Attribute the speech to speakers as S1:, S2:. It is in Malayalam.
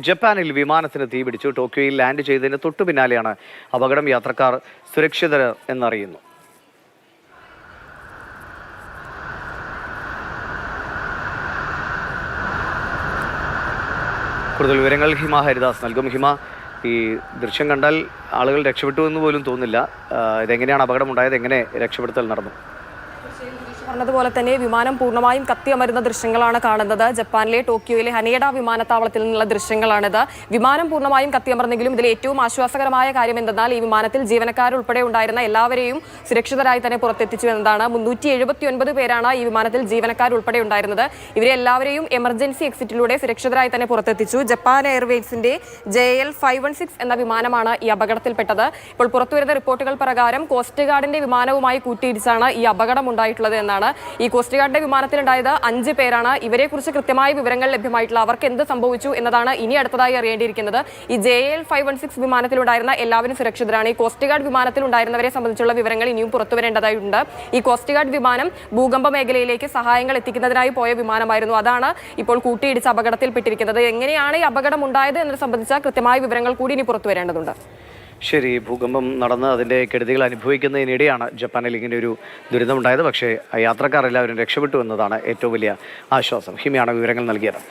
S1: ജപ്പാനിൽ വിമാനത്തിന് തീപിടിച്ചു. ടോക്കിയോയിൽ ലാൻഡ് ചെയ്തതിന് തൊട്ടു പിന്നാലെയാണ് അപകടം. യാത്രക്കാർ സുരക്ഷിതർ എന്നറിയുന്നു. കൂടുതൽ വിവരങ്ങൾ ഹിമ ഹരിദാസ് നൽകും. ഹിമ, ഈ ദൃശ്യം കണ്ടാൽ ആളുകൾ രക്ഷപ്പെട്ടു എന്ന് പോലും തോന്നില്ല. ഇതെങ്ങനെയാണ് അപകടമുണ്ടായത്? എങ്ങനെ രക്ഷപ്പെടുത്തൽ നടന്നു?
S2: പറഞ്ഞതുപോലെ തന്നെ വിമാനം പൂർണ്ണമായും കത്തിയമരുന്ന ദൃശ്യങ്ങളാണ് കാണുന്നത്. ജപ്പാനിലെ ടോക്കിയോയിലെ ഹനേഡ വിമാനത്താവളത്തിൽ നിന്നുള്ള ദൃശ്യങ്ങളാണിത്. വിമാനം പൂർണ്ണമായും കത്തിയമർന്നെങ്കിലും ഇതിൽ ഏറ്റവും ആശ്വാസകരമായ കാര്യം എന്തെന്നാൽ ഈ വിമാനത്തിൽ ജീവനക്കാരുൾപ്പെടെ ഉണ്ടായിരുന്ന എല്ലാവരെയും സുരക്ഷിതരായി തന്നെ പുറത്തെത്തിച്ചു എന്നതാണ്. 379 പേരാണ് ഈ വിമാനത്തിൽ ജീവനക്കാരുൾപ്പെടെ ഉണ്ടായിരുന്നത്. ഇവരെ എല്ലാവരെയും എമർജൻസി എക്സിറ്റിലൂടെ സുരക്ഷിതരായി തന്നെ പുറത്തെത്തിച്ചു. ജപ്പാൻ എയർവേസിന്റെ JL 516 എന്ന വിമാനമാണ് ഈ അപകടത്തിൽപ്പെട്ടത്. ഇപ്പോൾ പുറത്തുവരുന്ന റിപ്പോർട്ടുകൾ പ്രകാരം കോസ്റ്റ് ഗാർഡിന്റെ വിമാനവുമായി കൂട്ടിയിടിച്ചാണ് ഈ അപകടം ഉണ്ടായിട്ടുള്ളത് എന്നാണ്. ഈ കോസ്റ്റ് ഗാർഡിന്റെ വിമാനത്തിലുണ്ടായത് 5 പേരാണ്. ഇവരെ കുറിച്ച് കൃത്യമായ വിവരങ്ങൾ ലഭ്യമായിട്ടില്ല. അവർക്ക് എന്ത് സംഭവിച്ചു എന്നതാണ് ഇനി അടുത്തതായി അറിയേണ്ടിയിരിക്കുന്നത്. ഈ JL 516 വിമാനത്തിലുണ്ടായിരുന്ന എല്ലാവരും സുരക്ഷിതരാണ്. ഈ കോസ്റ്റ് ഗാർഡ് വിമാനത്തിൽ ഉണ്ടായിരുന്നവരെ സംബന്ധിച്ചുള്ള വിവരങ്ങൾ ഇനിയും പുറത്തു വരേണ്ടതായിട്ടുണ്ട്. ഈ കോസ്റ്റ് ഗാർഡ് വിമാനം ഭൂകമ്പ മേഖലയിലേക്ക് സഹായങ്ങൾ എത്തിക്കുന്നതിനായി പോയ വിമാനമായിരുന്നു. അതാണ് ഇപ്പോൾ കൂട്ടിയിടിച്ച് അപകടത്തിൽപ്പെട്ടിരിക്കുന്നത്. എങ്ങനെയാണ് ഈ അപകടം ഉണ്ടായത് എന്നത് സംബന്ധിച്ച കൃത്യമായ വിവരങ്ങൾ കൂടി ഇനി പുറത്തു വരേണ്ടതുണ്ട്.
S1: ശരി, ഭൂകമ്പം നടന്ന് അതിൻ്റെ കെടുതികൾ അനുഭവിക്കുന്നതിനിടെയാണ് ജപ്പാനിൽ ഇങ്ങനെ ഒരു ദുരിതമുണ്ടായത്. പക്ഷേ യാത്രക്കാർ എല്ലാവരും രക്ഷപ്പെട്ടു എന്നതാണ് ഏറ്റവും വലിയ ആശ്വാസം. ഹിമയാണ് വിവരങ്ങൾ നൽകിയത്.